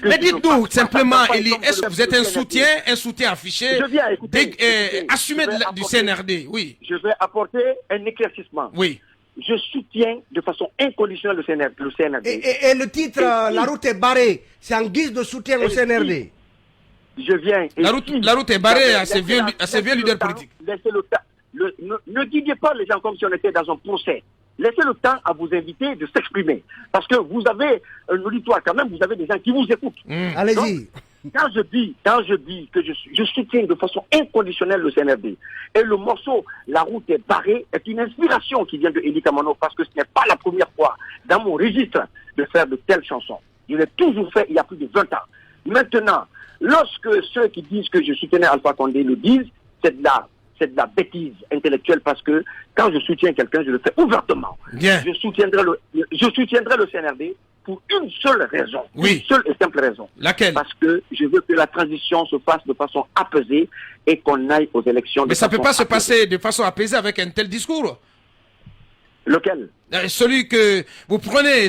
Mais dites-nous simplement, Eli, est-ce que vous êtes un soutien affiché, assumé du CNRD? Oui. Je vais apporter un éclaircissement. Oui. Je soutiens de façon inconditionnelle le CNRD. Et le titre, la route est barrée, c'est en guise de soutien au CNRD. Je viens. La route est barrée à ces vieux leaders politiques. Laissez le temps. Ne guidez pas les gens comme si on était dans un procès. Laissez le temps à vos invités de s'exprimer. Parce que vous avez un auditoire quand même, vous avez des gens qui vous écoutent. Allez-y. Quand je dis que je soutiens de façon inconditionnelle le CNRD, et le morceau La route est barrée est une inspiration qui vient de Eli Kamano, parce que ce n'est pas la première fois dans mon registre de faire de telles chansons. Je l'ai toujours fait il y a plus de 20 ans. Maintenant, lorsque ceux qui disent que je soutenais Alpha Condé le disent, c'est de la bêtise intellectuelle, parce que quand je soutiens quelqu'un, je le fais ouvertement. Bien. Je soutiendrai le CNRD pour une seule raison. Oui. Une seule et simple raison. Laquelle? Parce que je veux que la transition se fasse de façon apaisée et qu'on aille aux élections. Mais ça ne peut pas se passer de façon apaisée avec un tel discours. Lequel? Celui que vous prenez,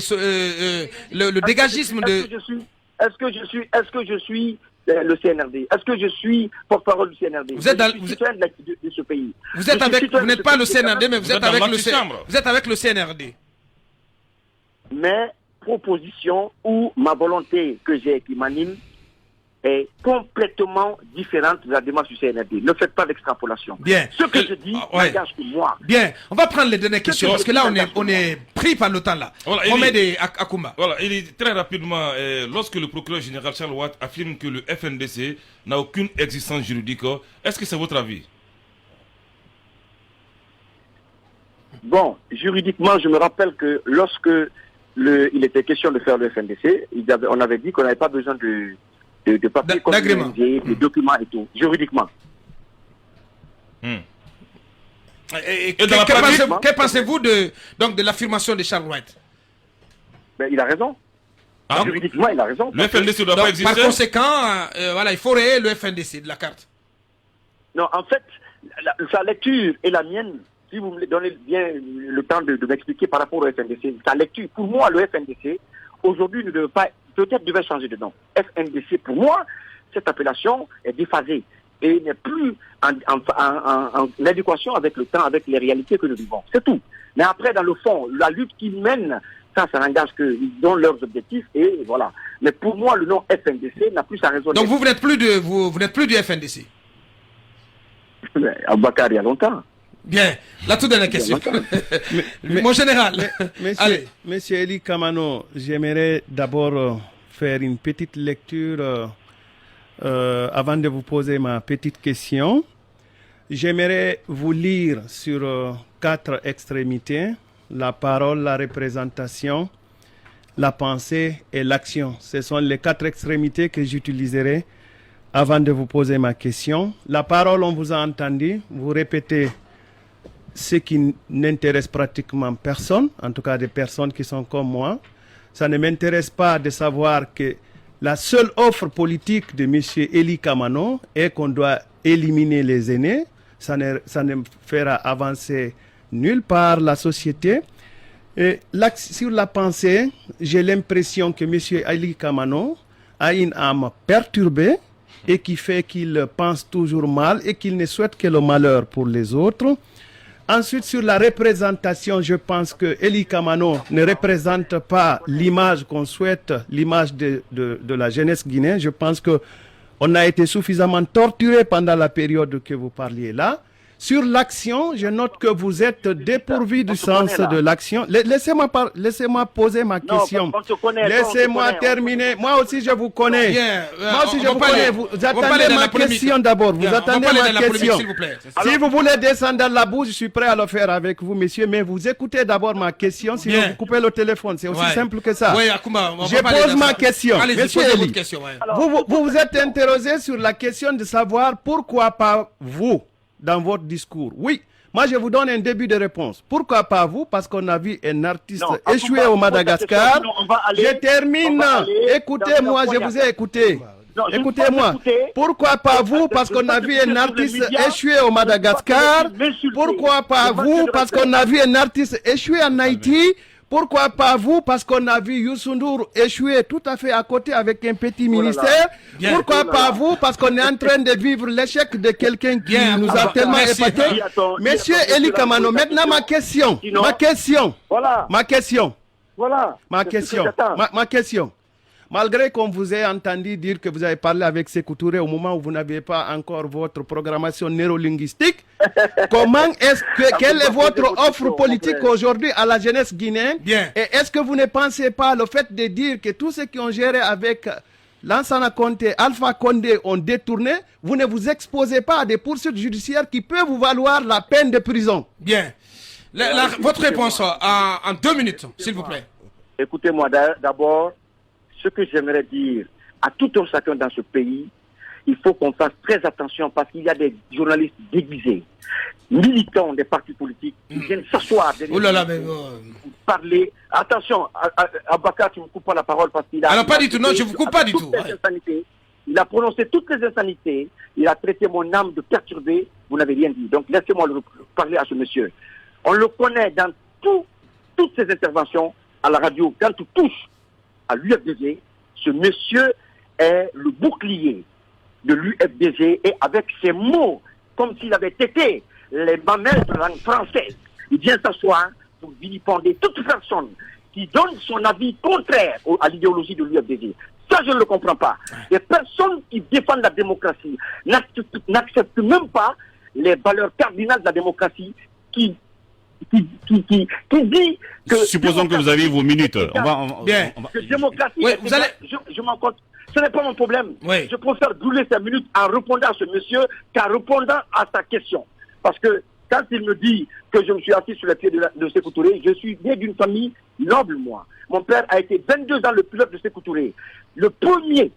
le dégagisme de... Est-ce que je suis le CNRD? Est-ce que je suis porte-parole du CNRD? Vous êtes de ce pays. Vous n'êtes pas le CNRD, mais vous êtes avec le CNRD. Mes propositions ou ma volonté que j'ai qui m'anime est complètement différente de la démarche du CNRD. Ne faites pas d'extrapolation. Bien. Ce que je dis m'engage pour moi. Bien. On va prendre les dernières questions parce que là, on est pris par le temps là. Voilà, Akoumba. Voilà, il est très rapidement, lorsque le procureur général Charles Watt affirme que le FNDC n'a aucune existence juridique, est-ce que c'est votre avis? Bon, juridiquement, je me rappelle que lorsque il était question de faire le FNDC, on avait dit qu'on n'avait pas besoin de papiers d'agrément, de documents et tout, juridiquement. Que pensez-vous de l'affirmation de Charles Wright? Ben, il a raison. Juridiquement, il a raison. Le FNDC ne doit pas exister. Par conséquent, il faut rayer le FNDC de la carte. Non, en fait, sa lecture et la mienne, si vous me donnez bien le temps de m'expliquer par rapport au FNDC, sa lecture, pour moi, le FNDC, aujourd'hui, ne devait pas, peut-être devait changer de nom. FNDC, pour moi, cette appellation est déphasée et n'est plus en adéquation avec le temps, avec les réalités que nous vivons. C'est tout. Mais après, dans le fond, la lutte qu'ils mènent, ça n'engage qu'ils ont leurs objectifs et voilà. Mais pour moi, le nom FNDC n'a plus sa raison d'être. Donc vous n'êtes plus du FNDC? Aboubacar, il y a longtemps. Bien, la toute dernière question. Mon général. Monsieur Eli Kamano, j'aimerais d'abord faire une petite lecture avant de vous poser ma petite question. J'aimerais vous lire sur 4 extrémités: la parole, la représentation, la pensée et l'action. Ce sont les 4 extrémités que j'utiliserai avant de vous poser ma question. La parole, on vous a entendu, vous répétez ce qui n'intéresse pratiquement personne, en tout cas des personnes qui sont comme moi. Ça ne m'intéresse pas de savoir que la seule offre politique de M. Eli Kamano est qu'on doit éliminer les aînés. Ça ne fera avancer nulle part la société. Et là, sur la pensée, j'ai l'impression que M. Eli Kamano a une âme perturbée et qui fait qu'il pense toujours mal et qu'il ne souhaite que le malheur pour les autres. Ensuite, sur la représentation, je pense que Eli Kamano ne représente pas l'image qu'on souhaite, l'image de la jeunesse guinéenne. Je pense qu'on a été suffisamment torturé pendant la période que vous parliez là. Sur l'action, je note que vous êtes dépourvu du sens de l'action. Laissez-moi poser ma question. Laissez-moi terminer. Moi aussi, je vous connais. Moi aussi, je vous connais. Vous attendez ma question d'abord. Vous attendez ma question. Si vous voulez descendre dans la boue, je suis prêt à le faire avec vous, monsieur. Mais vous écoutez d'abord ma question, sinon vous coupez le téléphone. C'est aussi simple que ça. Je pose ma question. Monsieur Eli, vous vous êtes interrogé sur la question de savoir pourquoi pas vous dans votre discours. Oui, moi je vous donne un début de réponse. Pourquoi pas vous? Parce qu'on a vu un artiste échoué au Madagascar. Je termine. Écoutez-moi, je vous ai écouté. Écoutez-moi. Pourquoi pas vous? Parce qu'on a vu un artiste échoué au Madagascar. Pourquoi pas vous? Parce qu'on a vu un artiste échoué en Haïti. Pourquoi pas vous? Parce qu'on a vu Youssou N'Dour échouer tout à fait à côté avec un petit ministère. Pourquoi pas vous? Parce qu'on est en train de vivre l'échec de quelqu'un qui nous a tellement épaté. Monsieur Eli Kamano, maintenant ma question. Ma question. Malgré qu'on vous ait entendu dire que vous avez parlé avec Sékou Touré au moment où vous n'aviez pas encore votre programmation neurolinguistique, quelle est votre offre politique aujourd'hui à la jeunesse guinéenne? Et est-ce que vous ne pensez pas le fait de dire que tous ceux qui ont géré avec Lansana Conté, Alpha Condé ont détourné, vous ne vous exposez pas à des poursuites judiciaires qui peuvent vous valoir la peine de prison? Bien. Votre réponse en 2 minutes, s'il vous plaît. Écoutez-moi d'abord. Ce que j'aimerais dire à tout un chacun dans ce pays, il faut qu'on fasse très attention parce qu'il y a des journalistes déguisés, militants des partis politiques, qui viennent s'asseoir, parler. Attention, Abaka, tu ne me coupes pas la parole parce qu'il a... Alors pas du tout, non, je ne vous coupe pas du tout. Il a prononcé toutes les insanités, il a traité mon âme de perturbée, vous n'avez rien dit. Donc laissez-moi parler à ce monsieur. On le connaît dans toutes ses interventions à la radio, quand tout touche à l'UFDG, ce monsieur est le bouclier de l'UFDG et avec ses mots, comme s'il avait été les mamelles de la langue française, il vient s'asseoir pour vilipender toute personne qui donne son avis contraire à l'idéologie de l'UFDG. Ça, je ne le comprends pas. Les personnes qui défendent la démocratie n'acceptent même pas les valeurs cardinales de la démocratie qui dit que... Supposons que vous avez vos minutes. Bien. Que démocratie... Oui, vous allez... Je m'en compte. Ce n'est pas mon problème. Oui. Je préfère brûler 5 minutes en répondant à ce monsieur qu'en répondant à sa question. Parce que quand il me dit que je me suis assis sur les pieds de Sékou Touré, je suis né d'une famille noble, moi. Mon père a été 22 ans le pilote de Sékou Touré. Le premier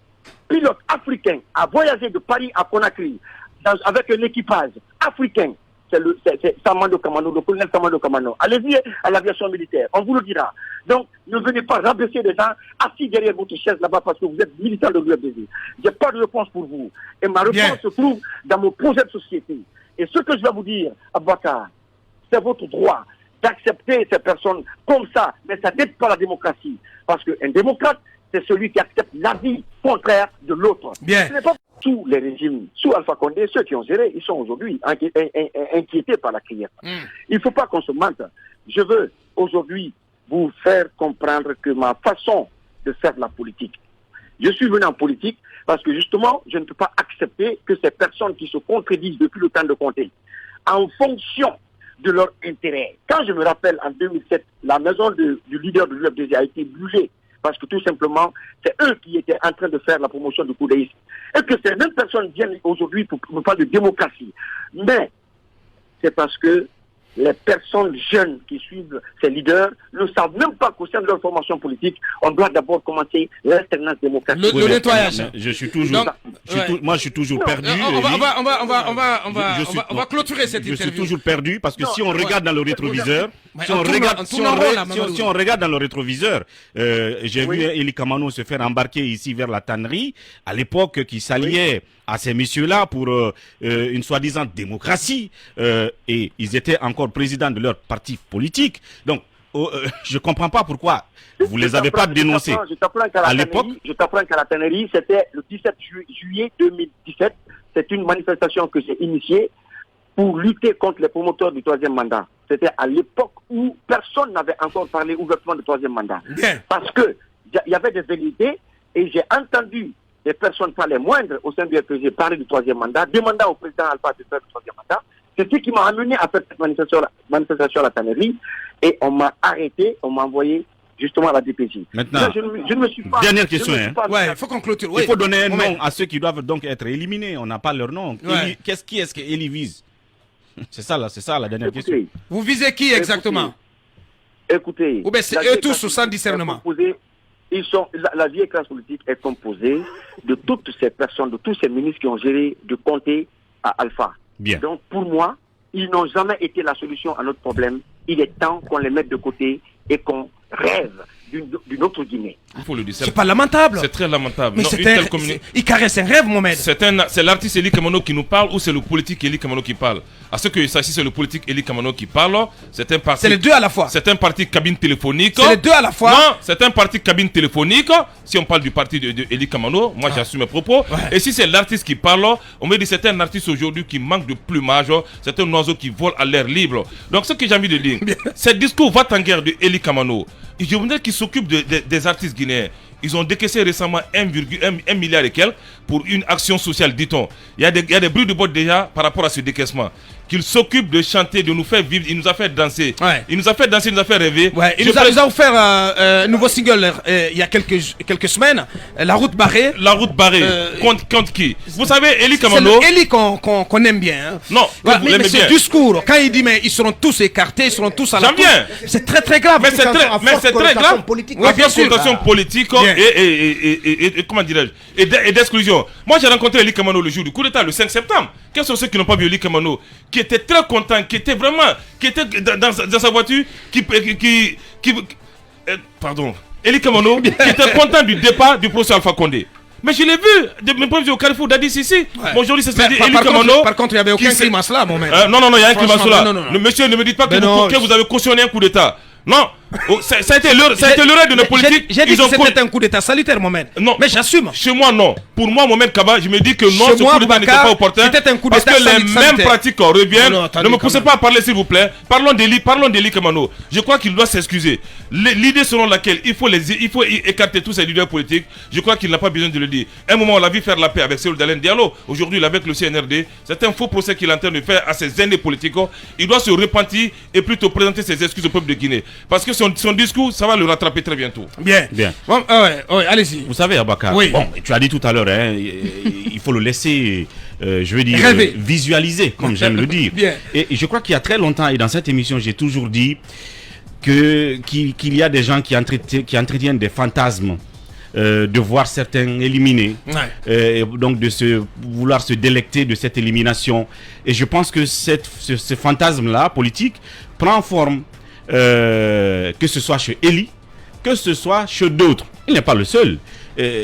pilote africain à voyager de Paris à Conakry avec un équipage africain. C'est Samando Kamano, le colonel Samando Kamano. Allez-y à l'aviation militaire, on vous le dira. Donc, ne venez pas rabaisser les gens assis derrière votre chaise là-bas parce que vous êtes militant de l'UFDG. Je n'ai pas de réponse pour vous. Et ma réponse se trouve dans mon projet de société. Et ce que je vais vous dire, Aboubacar, c'est votre droit d'accepter ces personnes comme ça, mais ça n'aide pas la démocratie. Parce qu'un démocrate, c'est celui qui accepte l'avis contraire de l'autre. Ce n'est pas tous les régimes, sous Alpha Condé, ceux qui ont géré, ils sont aujourd'hui inquiétés par la crière. Il ne faut pas qu'on se mente. Je veux aujourd'hui vous faire comprendre que ma façon de faire de la politique, je suis venu en politique parce que justement, je ne peux pas accepter que ces personnes qui se contredisent depuis le temps de Condé, en fonction de leur intérêt. Quand je me rappelle, en 2007, la maison du leader de l'UFDG a été brûlée parce que tout simplement, c'est eux qui étaient en train de faire la promotion du coudéisme. Et que ces mêmes personnes viennent aujourd'hui pour parler de démocratie. Mais c'est parce que les personnes jeunes qui suivent ces leaders ne savent même pas qu'au sein de leur formation politique, on doit d'abord commencer l'alternance démocratique. Le nettoyage. Je suis toujours, moi je suis toujours perdu. On va clôturer cette interview. Je suis toujours perdu parce que si on regarde dans le rétroviseur, si on regarde dans le rétroviseur, j'ai vu Eli Kamano se faire embarquer ici vers la tannerie, à l'époque qui s'alliait à ces messieurs-là pour une soi-disant démocratie, et ils étaient encore présidents de leur parti politique. Donc, je ne comprends pas pourquoi vous ne les avez pas dénoncés à l'époque. Je t'apprends qu'à la tannerie, c'était le 17 juillet 2017. C'est une manifestation que j'ai initiée pour lutter contre les promoteurs du 3e mandat. C'était à l'époque où personne n'avait encore parlé ouvertement du 3e mandat. Parce que il y avait des vérités et j'ai entendu des personnes, pas les moindres, au sein du RPG, parler du 3e mandat, demandant au président Alpha de faire le 3e mandat. C'est ce qui m'a amené à faire cette manifestation à la tannerie. Et on m'a arrêté, on m'a envoyé justement à la DPJ. Maintenant, là, je ne me suis pas... Dernière question. Il faut qu'on clôture. Il faut donner un nom à ceux qui doivent donc être éliminés. On n'a pas leur nom. Qui est-ce que Eli vise? C'est ça la dernière question. Vous visez qui exactement? Écoutez. Ou bien c'est eux tous sans discernement. La vieille classe politique est composée de toutes ces personnes, de tous ces ministres qui ont géré de Conté à Alpha. Bien. Donc pour moi, ils n'ont jamais été la solution à notre problème. Il est temps qu'on les mette de côté et qu'on rêve d'une autre Guinée. Il faut le dire. C'est pas lamentable. C'est très lamentable. Mais il caresse un rêve, Mohamed. C'est l'artiste Eli Kamano qui nous parle ou c'est le politique Eli Kamano qui parle? À ce que ça, si c'est le politique Eli Kamano qui parle, c'est un parti. C'est les deux à la fois. C'est un parti cabine téléphonique. C'est les deux à la fois. Non, c'est un parti cabine téléphonique. Si on parle du parti de Eli Kamano, moi j'assume mes propos. Ouais. Et si c'est l'artiste qui parle, on me dit c'est un artiste aujourd'hui qui manque de plumage, c'est un oiseau qui vole à l'air libre. Donc ce que j'ai envie de dire, ce discours va en guerre de Eli Kamano. Je veux dire qu'il s'occupe des artistes guinéens. Ils ont décaissé récemment 1,1 milliard et quelques pour une action sociale, dit-on. Il y a des bruits de botte déjà par rapport à ce décaissement. Qu'il s'occupe de chanter, de nous faire vivre, il nous a fait danser. Ouais. Il nous a fait danser, il nous a fait rêver. Ouais. Il nous a offert un nouveau single il y a quelques semaines, La Route Barrée. La Route Barrée. Contre qui? Vous savez, Eli Kamano. C'est Eli qu'on aime bien. Hein. Non, mais ce discours, quand il dit mais ils seront tous écartés, ils seront tous à la c'est très très grave. Mais c'est très grave. Politique. Oui, bien sûr. Connotation politique et comment dirais-je, et d'exclusion. Moi j'ai rencontré Eli Kamano le jour du coup d'état, le 5 septembre. Quels sont ceux qui n'ont pas vu Eli Kamano, qui était très content, qui était dans sa voiture, pardon, Eli Kamano, qui était content du départ du professeur Alpha Condé. Mais je l'ai vu de mes premiers au Carrefour d'Addis ici. Ouais. Bon, aujourd'hui, c'est Eli Kamano. Par contre, il n'y avait aucun climat là, mon mec. Non, il y a un climat là. Le monsieur, ne me dites pas que vous avez cautionné un coup d'État. Non, ça a été l'erreur de nos politiques. J'ai dit que c'était un coup d'état salutaire, Mohamed. Non, mais j'assume. Chez moi, non. Pour moi, Mohamed Kaba, je me dis que non, ce coup d'état n'était pas opportun. C'était un coup parce que les mêmes pratiques reviennent. Ne me poussez pas à parler, s'il vous plaît. Parlons d'Eli Kamano. Je crois qu'il doit s'excuser. L'idée selon laquelle il faut écarter tous ces leaders politiques, je crois qu'il n'a pas besoin de le dire. Un moment, on l'a vu faire la paix avec Cellou Dalein Diallo. Aujourd'hui, avec le CNRD, c'est un faux procès qu'il est en train de faire à ses aînés politiques. Il doit se repentir et plutôt présenter ses excuses au peuple de Guinée. Parce que son discours, ça va le rattraper très bientôt. Bien. Bon, ouais, allez-y. Vous savez, Abakar, bon, tu as dit tout à l'heure, hein, il faut le laisser, je veux dire, visualiser, comme j'aime le dire. Bien. Et je crois qu'il y a très longtemps, et dans cette émission, j'ai toujours dit qu'il y a des gens qui entretiennent des fantasmes. De voir certains éliminés, donc de vouloir se délecter de cette élimination. Et je pense que ce fantasme-là, politique, prend forme, que ce soit chez Eli, que ce soit chez d'autres. Il n'est pas le seul.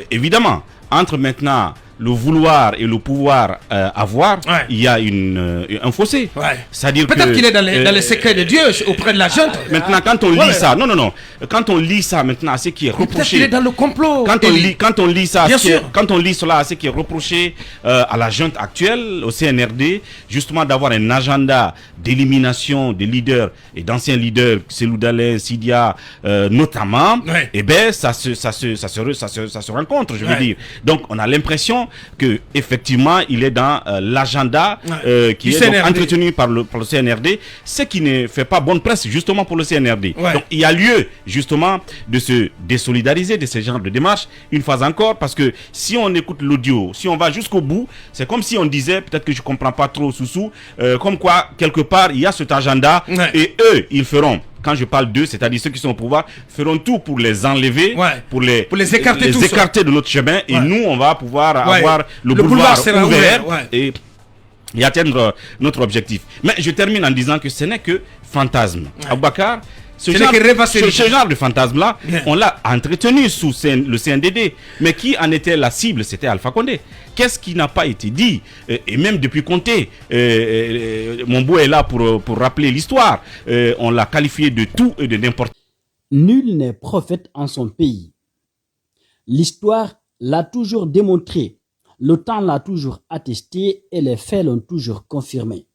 Évidemment, entre maintenant le vouloir et le pouvoir avoir, il y a un fossé. C'est-à-dire peut-être qu'il est dans les secrets de Dieu auprès de la junte. Maintenant, quand on lit ça, non. Quand on lit ça maintenant, à ce qui est reproché. Il est dans le complot. Quand on lit ça, quand on lit cela, à ce qui est reproché à la junte actuelle, au CNRD, justement d'avoir un agenda d'élimination des leaders et d'anciens leaders, Cellou Dalein, Sidia, notamment, et ben ça se rencontre, je veux dire. Donc on a l'impression que effectivement il est dans l'agenda qui est donc entretenu par le CNRD, ce qui ne fait pas bonne presse justement pour le CNRD. Donc il y a lieu justement de se désolidariser de ce genre de démarche une fois encore, parce que si on écoute l'audio, si on va jusqu'au bout, c'est comme si on disait, peut-être que je comprends pas trop Soussou, comme quoi quelque part il y a cet agenda et eux ils feront, quand je parle d'eux, c'est-à-dire ceux qui sont au pouvoir, feront tout pour les enlever, pour les écarter de notre chemin. Et nous, on va pouvoir avoir le boulevard ouvert et atteindre notre objectif. Mais je termine en disant que ce n'est que fantasme. Aboubacar, ce genre de fantasme-là, on l'a entretenu sous le CNDD. Mais qui en était la cible? C'était Alpha Condé. Qu'est-ce qui n'a pas été dit? Et même depuis Conté, mon beau est là pour rappeler l'histoire. On l'a qualifié de tout et de n'importe quoi. Nul n'est prophète en son pays. L'histoire l'a toujours démontré. Le temps l'a toujours attesté et les faits l'ont toujours confirmé.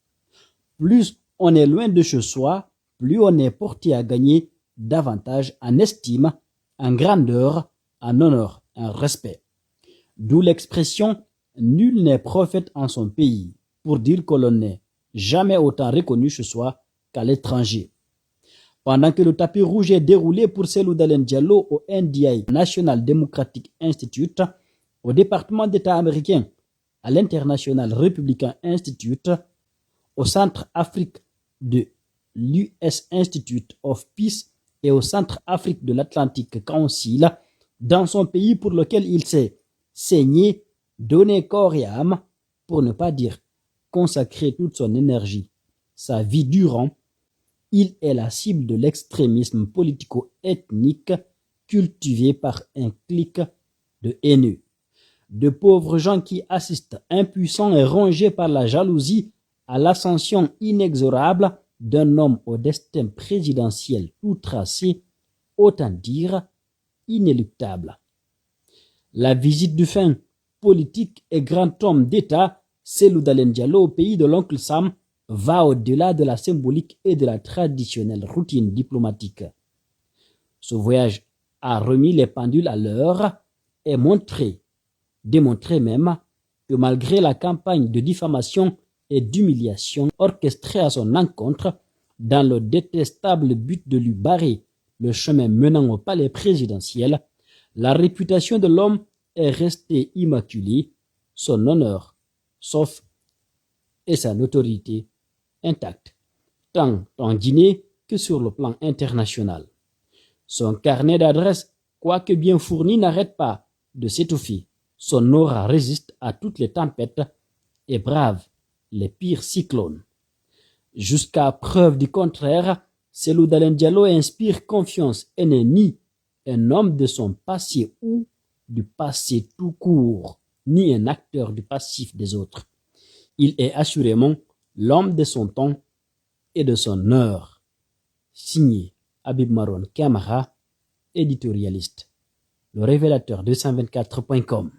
Plus on est loin de chez soi, plus on est porté à gagner davantage en estime, en grandeur, en honneur, en respect. D'où l'expression « nul n'est prophète en son pays » pour dire que l'on n'est jamais autant reconnu chez soi qu'à l'étranger. Pendant que le tapis rouge est déroulé pour Cellou Dalein Diallo au NDI, National Democratic Institute, au département d'État américain, à l'International Republican Institute, au Centre Afrique de l'US Institute of Peace et au Centre Afrique de l'Atlantic Council, dans son pays pour lequel il s'est saigné, donné corps et âme, pour ne pas dire consacrer toute son énergie, sa vie durant, il est la cible de l'extrémisme politico-ethnique cultivé par un clique de haineux. De pauvres gens qui assistent impuissants et rongés par la jalousie à l'ascension inexorable d'un homme au destin présidentiel tout tracé, autant dire inéluctable. La visite du fin politique et grand homme d'État, Cellou Dalein Diallo, au pays de l'oncle Sam, va au-delà de la symbolique et de la traditionnelle routine diplomatique. Ce voyage a remis les pendules à l'heure et démontré même que malgré la campagne de diffamation et d'humiliation orchestrée à son encontre dans le détestable but de lui barrer le chemin menant au palais présidentiel, la réputation de l'homme est restée immaculée, son honneur sauf et sa notoriété intacte, tant en Guinée que sur le plan international. Son carnet d'adresses, quoique bien fourni, n'arrête pas de s'étouffer. Son aura résiste à toutes les tempêtes et brave les pires cyclones. Jusqu'à preuve du contraire, Cellou Dalein Diallo inspire confiance et n'est ni un homme de son passé ou du passé tout court, ni un acteur du passif des autres. Il est assurément l'homme de son temps et de son heure. Signé Habib Maron Kamara, éditorialiste. Le révélateur 224.com.